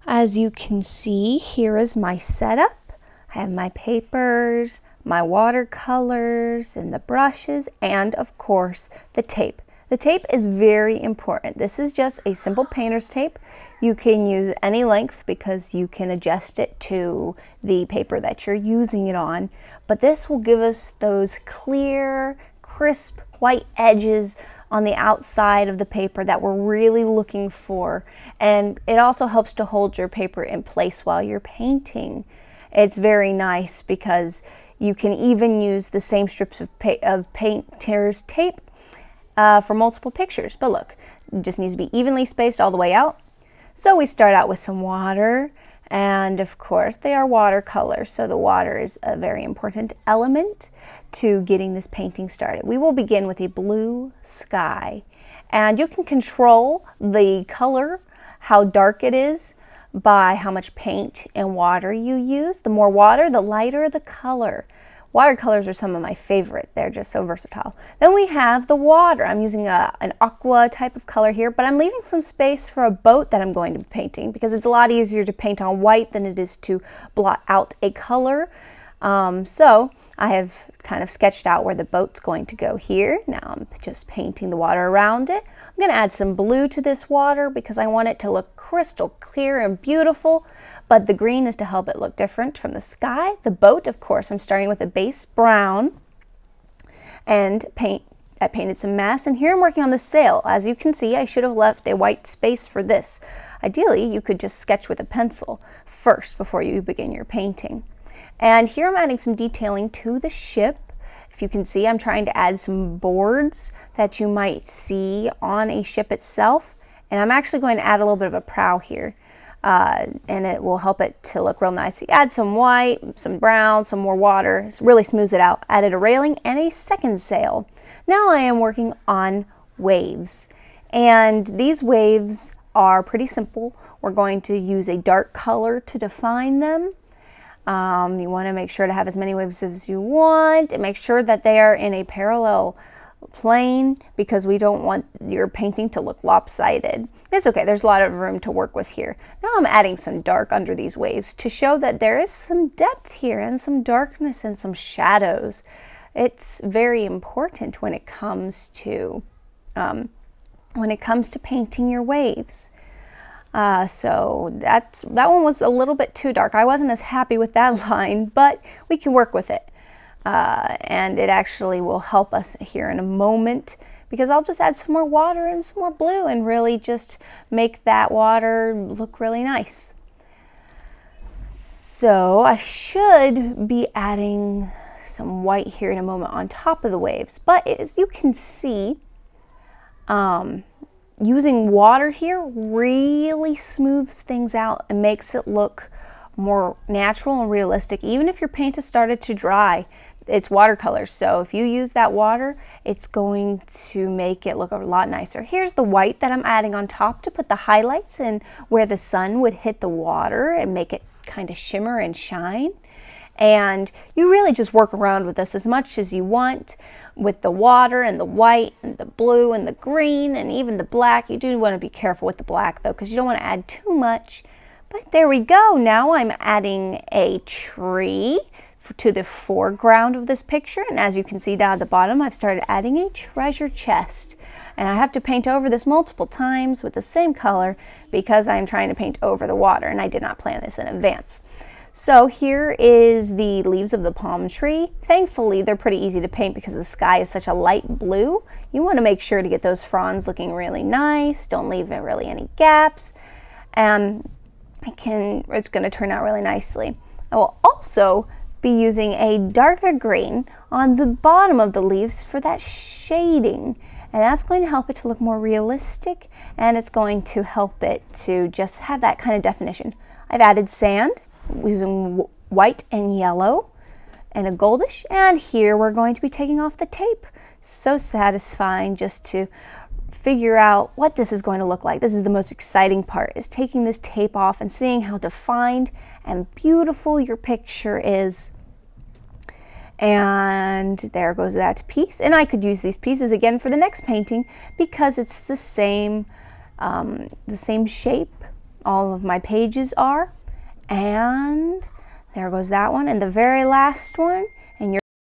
As you can see, here is my setup. I have my papers, my watercolors, and the brushes, and of course, the tape. The tape is very important. This is just a simple painter's tape. You can use any length because you can adjust it to the paper that you're using it on. But this will give us those clear, crisp, white edges on the outside of the paper that we're really looking for. And it also helps to hold your paper in place while you're painting. It's very nice because you can even use the same strips of painter's tape for multiple pictures. But look, it just needs to be evenly spaced all the way out. So we start out with some water, and of course they are watercolors, so the water is a very important element to getting this painting started. We will begin with a blue sky, and you can control the color, how dark it is, by how much paint and water you use. The more water, the lighter the color. Watercolors are some of my favorite. They're just so versatile. Then we have the water. I'm using an aqua type of color here, but I'm leaving some space for a boat that I'm going to be painting because it's a lot easier to paint on white than it is to blot out a color. So I have kind of sketched out where the boat's going to go here. Now I'm just painting the water around it. I'm going to add some blue to this water because I want it to look crystal clear and beautiful, but the green is to help it look different from the sky. The boat, of course, I'm starting with a base brown and I painted some mast, and here I'm working on the sail. As you can see, I should have left a white space for this. Ideally, you could just sketch with a pencil first before you begin your painting. And here I'm adding some detailing to the ship. If you can see, I'm trying to add some boards that you might see on a ship itself. And I'm actually going to add a little bit of a prow here. And it will help it to look real nice. You add some white, some brown, some more water, it really smooths it out. Added a railing and a second sail. Now I am working on waves. And these waves are pretty simple. We're going to use a dark color to define them. You want to make sure to have as many waves as you want and make sure that they are in a parallel plane because we don't want your painting to look lopsided. It's okay, there's a lot of room to work with here. Now I'm adding some dark under these waves to show that there is some depth here and some darkness and some shadows. It's very important when it comes to painting your waves. So that one was a little bit too dark. I wasn't as happy with that line, but we can work with it. And it actually will help us here in a moment because I'll just add some more water and some more blue and really just make that water look really nice. So I should be adding some white here in a moment on top of the waves, but as you can see, using water here really smooths things out and makes it look more natural and realistic. Even if your paint has started to dry, it's watercolors, so if you use that water, it's going to make it look a lot nicer. Here's the white that I'm adding on top to put the highlights in where the sun would hit the water and make it kind of shimmer and shine. And you really just work around with this as much as you want with the water and the white and the blue and the green and even the black. You do want to be careful with the black though because you don't want to add too much. But there we go. Now I'm adding a tree to the foreground of this picture, and as you can see down at the bottom, I've started adding a treasure chest, and I have to paint over this multiple times with the same color because I'm trying to paint over the water, and I did not plan this in advance. So here is the leaves of the palm tree. Thankfully, they're pretty easy to paint because the sky is such a light blue. You want to make sure to get those fronds looking really nice. Don't leave really any gaps, and it's going to turn out really nicely. I will also be using a darker green on the bottom of the leaves for that shading, and that's going to help it to look more realistic, and it's going to help it to just have that kind of definition. I've added sand using white and yellow and a goldish, and here we're going to be taking off the tape. So satisfying just to figure out what this is going to look like. This is the most exciting part, is taking this tape off and seeing how defined and beautiful your picture is. And there goes that piece. And I could use these pieces again for the next painting because it's the same shape all of my pages are. And there goes that one. And the very last one